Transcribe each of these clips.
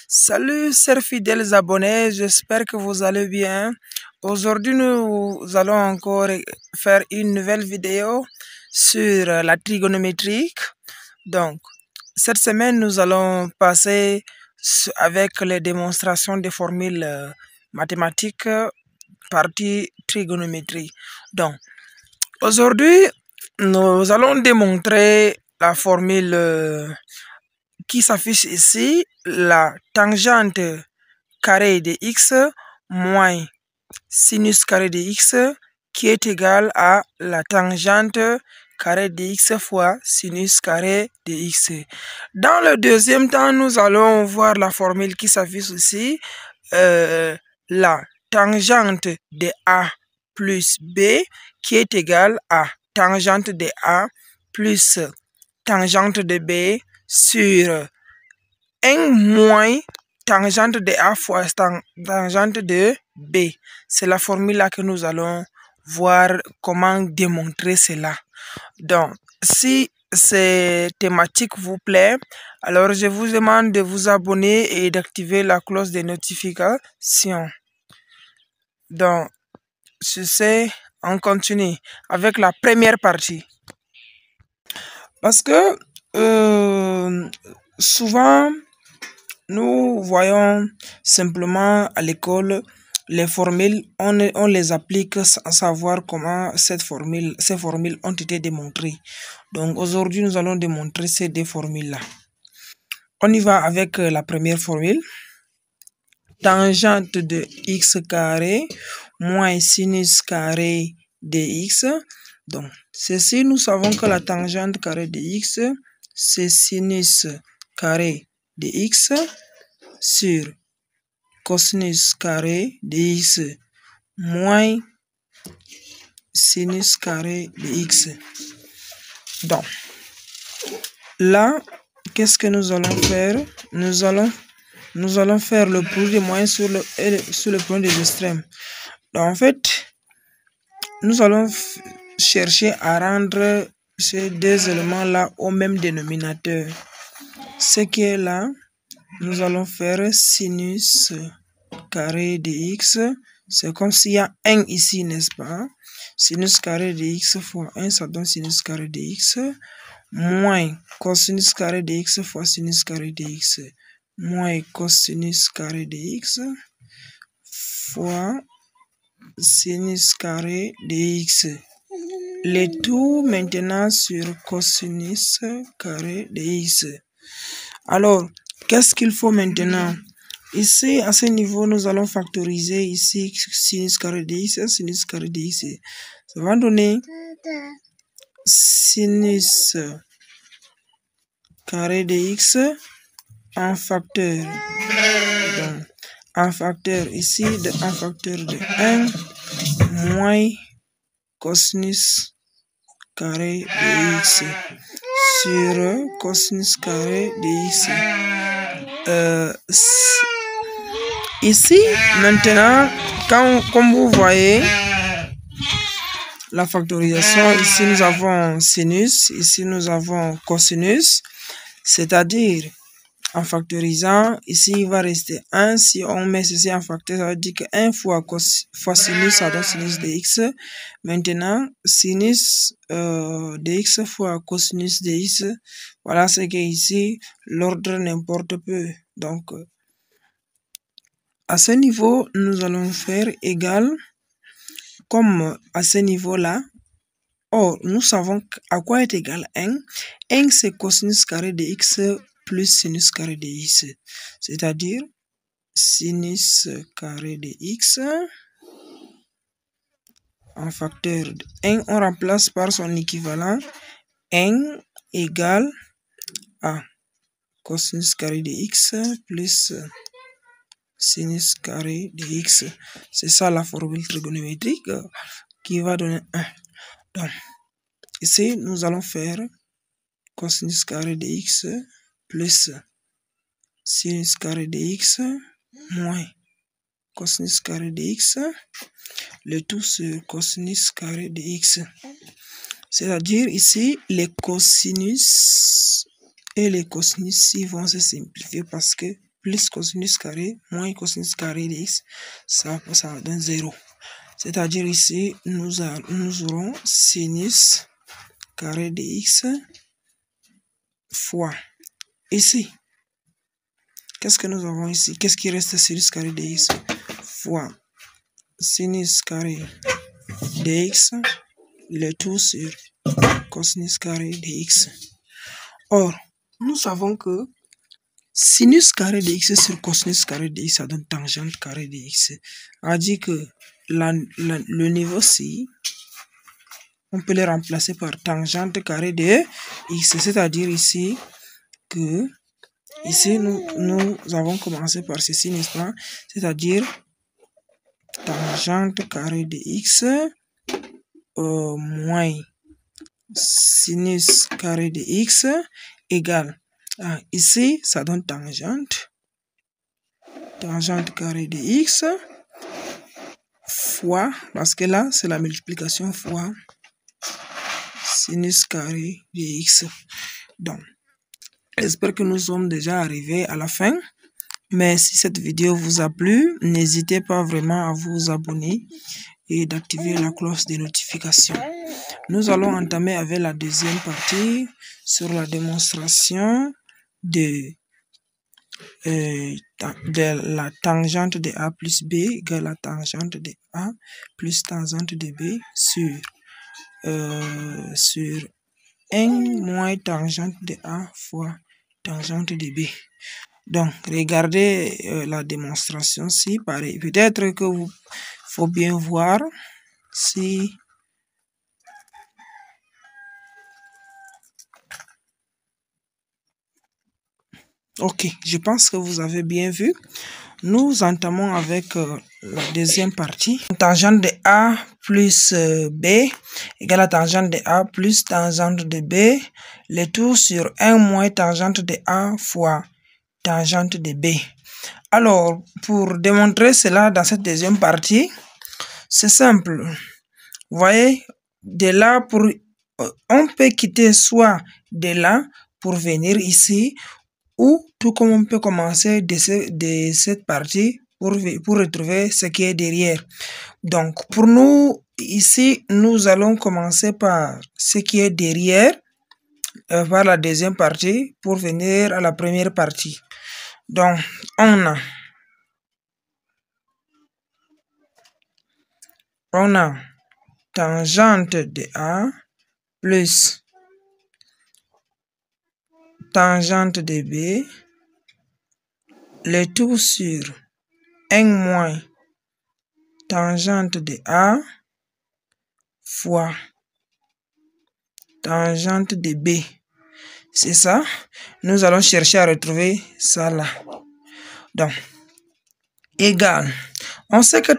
Salut chers fidèles abonnés, j'espère que vous allez bien. Aujourd'hui, nous allons encore faire une nouvelle vidéo sur la trigonométrie. Donc, cette semaine, nous allons passer avec les démonstrations des formules mathématiques, partie trigonométrie. Donc, aujourd'hui, nous allons démontrer la formule qui s'affiche ici, la tangente carré de x moins sinus carré de x qui est égal à la tangente carré de x fois sinus carré de x. Dans le deuxième temps, nous allons voir la formule qui s'affiche ici, la tangente de a plus b qui est égale à tangente de a plus tangente de b sur 1 moins tangente de A fois tangente de B. C'est la formule là que nous allons voir comment démontrer cela. Donc, si ces thématiques vous plaît, alors je vous demande de vous abonner et d'activer la cloche de notification. Donc, sur ce, on continue avec la première partie. Parce que souvent, nous voyons simplement à l'école les formules, on les applique sans savoir comment ces formules ont été démontrées. Donc aujourd'hui, nous allons démontrer ces deux formules-là. On y va avec la première formule. Tangente de x carré moins sinus carré de x. Donc, ceci, nous savons que la tangente carré de x, c'est sinus carré de x sur cosinus carré de x moins sinus carré de x. Donc, là, qu'est-ce que nous allons faire? Nous allons faire le produit des moyens sur le produit des extrêmes. Donc, en fait, nous allons chercher à rendre ces deux éléments-là au même dénominateur. Ce qui est là, nous allons faire sinus carré de x. C'est comme s'il y a 1 ici, n'est-ce pas? Sinus carré de x fois 1, ça donne sinus carré de x. Moins cosinus carré de x fois sinus carré de x. Moins cosinus carré de x fois sinus carré de x. Le tout maintenant sur cosinus carré de x. Alors, qu'est-ce qu'il faut maintenant? Ici, à ce niveau, nous allons factoriser ici sinus carré de x, sinus carré de x. Ça va donner sinus carré de x en facteur. Donc, en facteur ici, en facteur de 1 moins cosinus carré de x sur cosinus carré de x. Ici, maintenant, comme vous voyez, la factorisation, ici nous avons sinus, ici nous avons cosinus, c'est-à-dire en factorisant, ici il va rester 1, si on met ceci en facteur, ça veut dire que 1 fois sinus, ça donne sinus de x. Maintenant, sinus de x fois cosinus de x, voilà ce que ici, l'ordre n'importe peu. Donc, à ce niveau, nous allons faire égal, comme à ce niveau-là. Or, nous savons à quoi est égal 1. 1, c'est cosinus carré de x plus sinus carré de x. C'est-à-dire, sinus carré de x en facteur de 1, on remplace par son équivalent. 1 égale à cosinus carré de x plus sinus carré de x. C'est ça la formule trigonométrique qui va donner 1. Donc, ici, nous allons faire cosinus carré de x plus sinus carré de x moins cosinus carré de x, le tout sur cosinus carré de x. C'est-à-dire ici, les cosinus et les cosinus vont se simplifier parce que plus cosinus carré moins cosinus carré de x, ça donne 0. C'est-à-dire ici, nous aurons sinus carré de x fois ici. Qu'est-ce que nous avons ici? Qu'est-ce qui reste? Sinus carré de x fois sinus carré de x, le tout sur cosinus carré de x. Or, nous savons que sinus carré de x sur cosinus carré de x, ça donne tangente carré de x. On dit que le niveau-ci, on peut le remplacer par tangente carré de x. C'est-à-dire ici que ici nous avons commencé par ceci, n'est-ce pas? C'est-à-dire tangente carré de x moins sinus carré de x égale ici ça donne tangente carré de x fois, parce que là c'est la multiplication fois sinus carré de x. Donc j'espère que nous sommes déjà arrivés à la fin. Mais si cette vidéo vous a plu, n'hésitez pas vraiment à vous abonner et d'activer la cloche de notification. Nous allons entamer avec la deuxième partie sur la démonstration de la tangente de A plus B égale la tangente de A plus tangente de B sur 1 moins tangente de A fois tangente de B. Donc, regardez la démonstration si pareil. Peut-être que vous faut bien voir si ok, je pense que vous avez bien vu. Nous entamons avec la deuxième partie. Tangente de A plus B égale à tangente de A plus tangente de B. Le tout sur 1 moins tangente de A fois tangente de B. Alors, pour démontrer cela dans cette deuxième partie, c'est simple. Vous voyez, de là on peut quitter soit de là pour venir ici, ou tout comme on peut commencer de cette partie pour retrouver ce qui est derrière. Donc, pour nous, ici, nous allons commencer par ce qui est derrière, par la deuxième partie, pour venir à la première partie. Donc, on a tangente de A plus tangente de B, le tout sur 1 moins tangente de A fois tangente de B. C'est ça. Nous allons chercher à retrouver ça là. Donc, égal. On sait que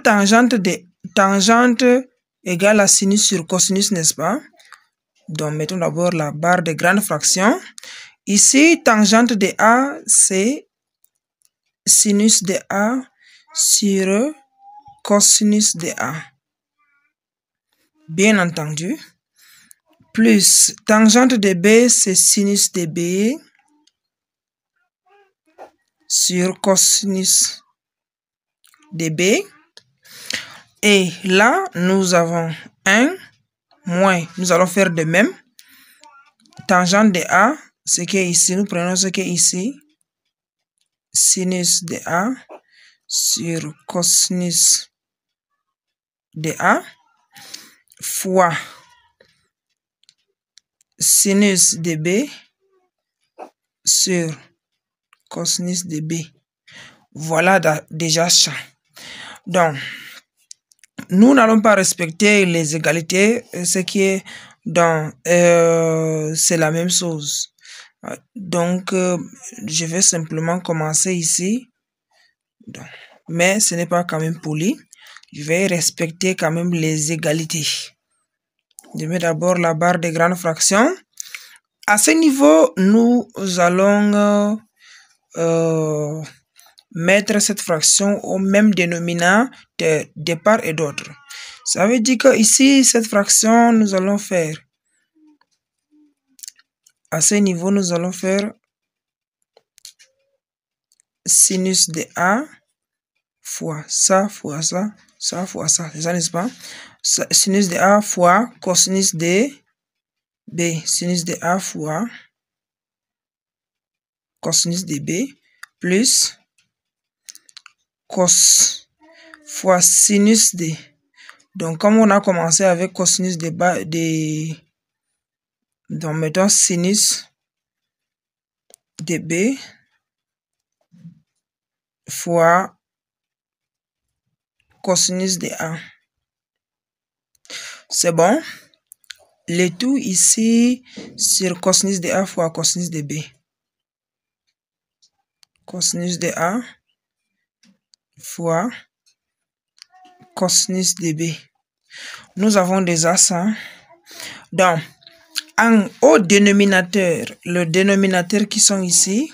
tangente égale à sinus sur cosinus, n'est-ce pas? Donc, mettons d'abord la barre de grande fraction. Ici, tangente de A, c'est sinus de A sur cosinus de A. Bien entendu. Plus tangente de B, c'est sinus de B sur cosinus de B. Et là, nous avons 1 moins, nous allons faire de même. Tangente de A, ce qui est ici, nous prenons ce qui est ici. Sinus de A sur cosinus de A fois sinus de B sur cosinus de B. Voilà déjà ça. Donc, nous n'allons pas respecter les égalités, ce qui est dans c'est la même chose. Donc, je vais simplement commencer ici. Donc, mais ce n'est pas quand même poli. Je vais respecter quand même les égalités. Je mets d'abord la barre de grande fraction. À ce niveau, nous allons mettre cette fraction au même dénominateur de part et d'autre. Ça veut dire que ici, cette fraction, nous allons faire, à ce niveau, nous allons faire sinus de A fois ça, fois ça, ça fois ça. C'est ça, n'est-ce pas? Sinus de A fois cosinus de B. Sinus de A fois cosinus de B plus cos fois sinus de. Donc, comme on a commencé avec cosinus de bas, donc mettons sinus de B fois cosinus de A. C'est bon? Le tout ici sur cosinus de A fois cosinus de B. Cosinus de A fois cosinus de B. Nous avons déjà ça. Donc, au dénominateur, le dénominateur qui sont ici,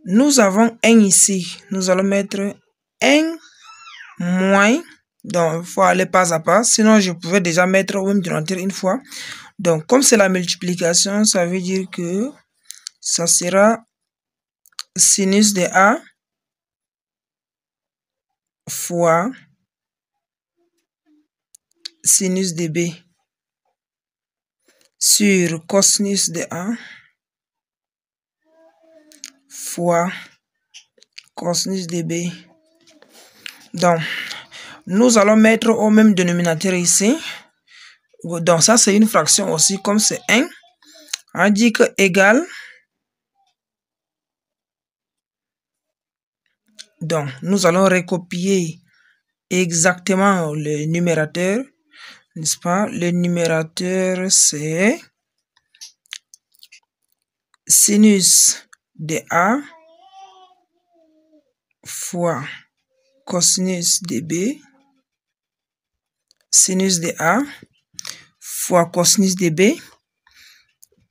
nous avons 1 ici. Nous allons mettre 1 moins. Donc, il faut aller pas à pas. Sinon, je pouvais déjà mettre au même dénominateur une fois. Donc, comme c'est la multiplication, ça veut dire que ça sera sinus de A fois sinus de B sur cosinus de A fois cosinus de B. Donc, nous allons mettre au même dénominateur ici. Donc, ça, c'est une fraction aussi, comme c'est 1. On dit que égal. Donc, nous allons recopier exactement le numérateur, n'est-ce pas? Le numérateur, c'est sinus de A fois cosinus de B, sinus de A fois cosinus de B,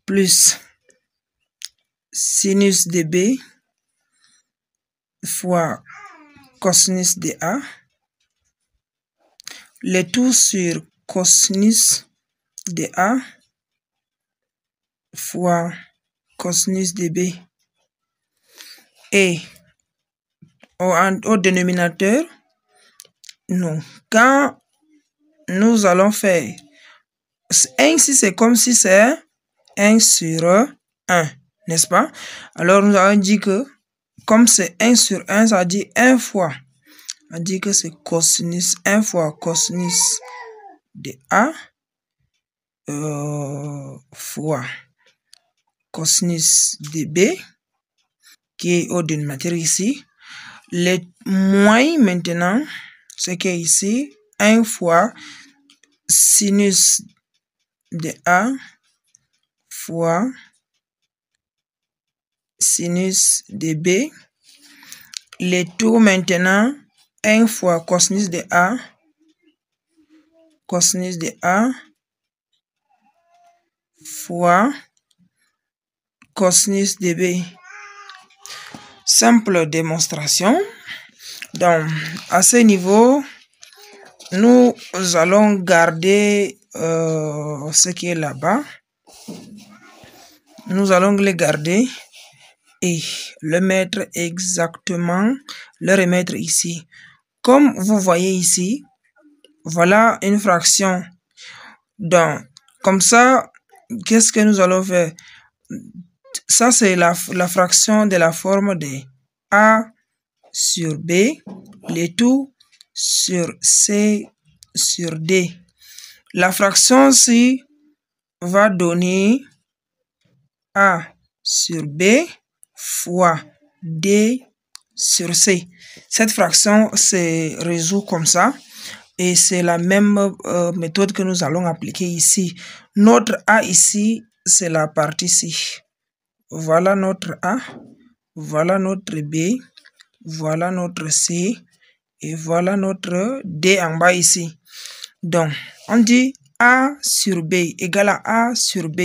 plus sinus de B fois cosinus de A, le tout sur cosinus de A fois cosinus de B. Et au dénominateur, non. Quand nous allons faire 1 ici, c'est comme si c'est 1 sur 1, n'est-ce pas? Alors, nous allons dire que comme c'est 1 sur 1, ça dit 1 fois. On dit que c'est cosinus 1 fois cosinus de A fois cosinus de B qui est au dénominateur ici. Le moins maintenant, c'est que ici, 1 fois sinus de A fois sinus de B. Le tout maintenant, 1 fois cosinus de A fois cosinus de B. Simple démonstration. Donc, à ce niveau, nous allons garder ce qui est là-bas. Nous allons le garder et le mettre exactement, le remettre ici. Comme vous voyez ici, voilà une fraction. Donc, comme ça, qu'est-ce que nous allons faire? Ça, c'est la fraction de la forme de A sur B, le tout sur C sur D. La fraction-ci va donner A sur B fois D sur C. Cette fraction se résout comme ça. Et c'est la même méthode que nous allons appliquer ici. Notre A ici, c'est la partie C. Voilà notre A, voilà notre B, voilà notre C et voilà notre D en bas ici. Donc, on dit A sur B égale à A sur B.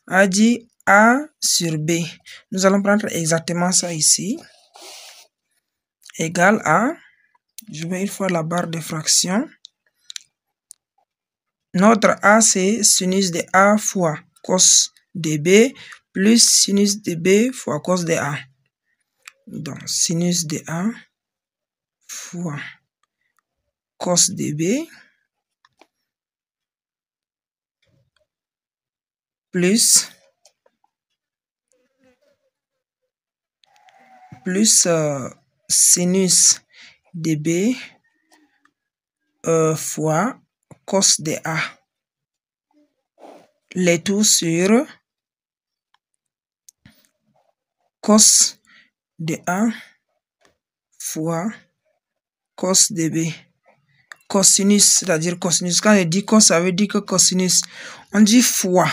On dit A sur B. Nous allons prendre exactement ça ici. Égal à, je vais une fois la barre de fraction. Notre A, c'est sinus de A fois cos de B plus sinus de B fois cos de A. Donc, sinus de A fois cos de B plus sinus de B fois cos de A. Les tout sur cos de A fois cos de B. Cosinus, c'est-à-dire cosinus. Quand je dis cos, ça veut dire que cosinus. On dit fois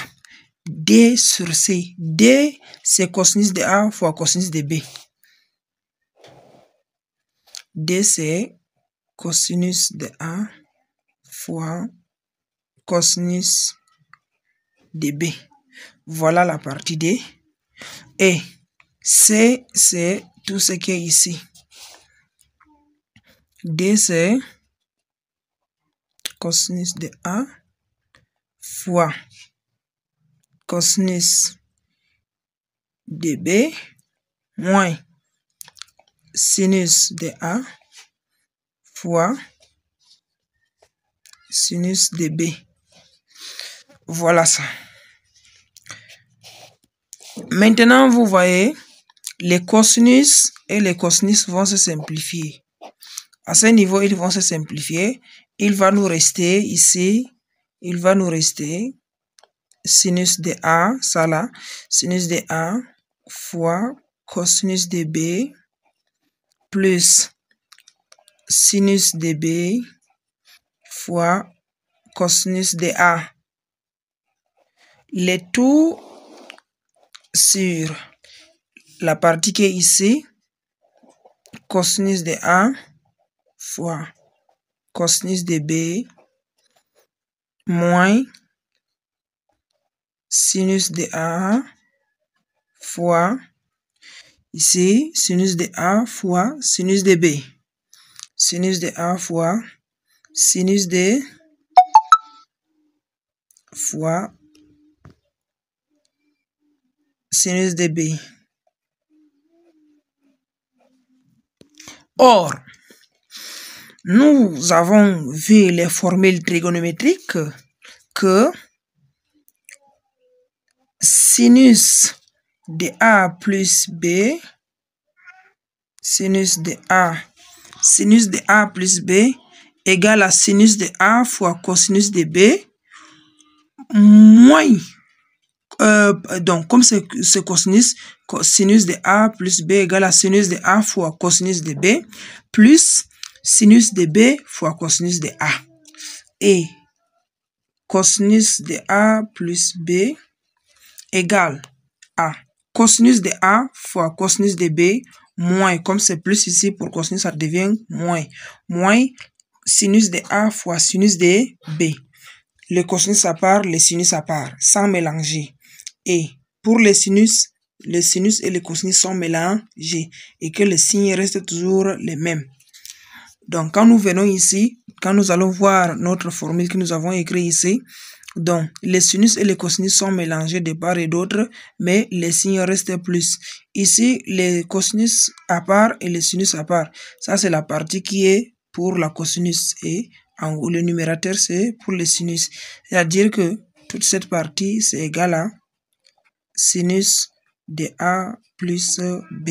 D sur C. D, c'est cosinus de A fois cosinus de B. D, c'est cosinus de A fois cosinus de B. Voilà la partie D. Et C, c'est tout ce qui est ici. D, c'est cosinus de A fois cosinus de B moins sinus de A fois sinus de B. Voilà ça. Maintenant, vous voyez, les cosinus et les cosinus vont se simplifier. À ce niveau, ils vont se simplifier. Il va nous rester ici, il va nous rester sinus de A, ça là, sinus de A fois cosinus de B plus sinus de B fois cosinus de A. Les tout sur la partie qui est ici, cosinus de A fois cosinus de B moins sinus de A fois ici sinus de A fois sinus de B. Sinus de A fois sinus de fois sinus de B. Or, nous avons vu les formules trigonométriques que sinus de A plus B, sinus de A plus B égale à sinus de A fois cosinus de B moins, donc comme c'est cosinus, sinus de A plus B égale à sinus de A fois cosinus de B plus sinus de B fois cosinus de A. Et cosinus de A plus B égale à cosinus de A fois cosinus de B moins, comme c'est plus ici pour cosinus, ça devient moins sinus de A fois sinus de B. Le cosinus à part, les sinus à part, sans mélanger. Et pour les sinus et les cosinus sont mélangés et que les signes restent toujours les mêmes. Donc, quand nous venons ici, quand nous allons voir notre formule que nous avons écrite ici, donc les sinus et les cosinus sont mélangés de part et d'autre, mais les signes restent plus. Ici, les cosinus à part et les sinus à part. Ça, c'est la partie qui est pour la cosinus et en haut, le numérateur, c'est pour les sinus. C'est-à-dire que toute cette partie, c'est égal à sinus de A plus B.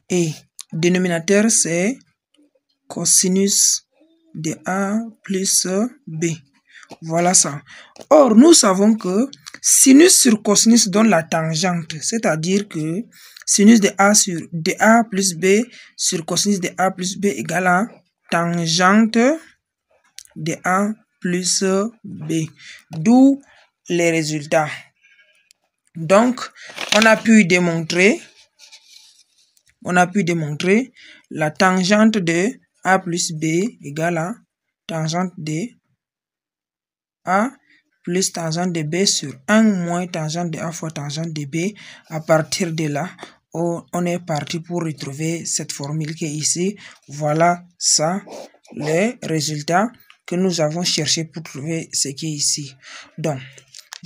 Et dénominateur, c'est cosinus de A plus B. Voilà ça. Or, nous savons que sinus sur cosinus donne la tangente. C'est-à-dire que sinus de A plus B sur cosinus de A plus B égale à tangente de A plus B. D'où les résultats. Donc, on a pu démontrer la tangente de A plus B égale à tangente de A plus tangente de B sur 1 moins tangente de A fois tangente de B. À partir de là, on est parti pour retrouver cette formule qui est ici. Voilà ça, les résultats que nous avons cherché pour trouver ce qui est ici. Donc,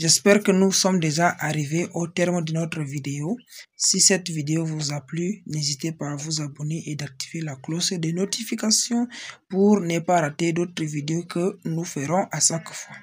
J'espère que nous sommes déjà arrivés au terme de notre vidéo. Si cette vidéo vous a plu, n'hésitez pas à vous abonner et d'activer la cloche de notification pour ne pas rater d'autres vidéos que nous ferons à chaque fois.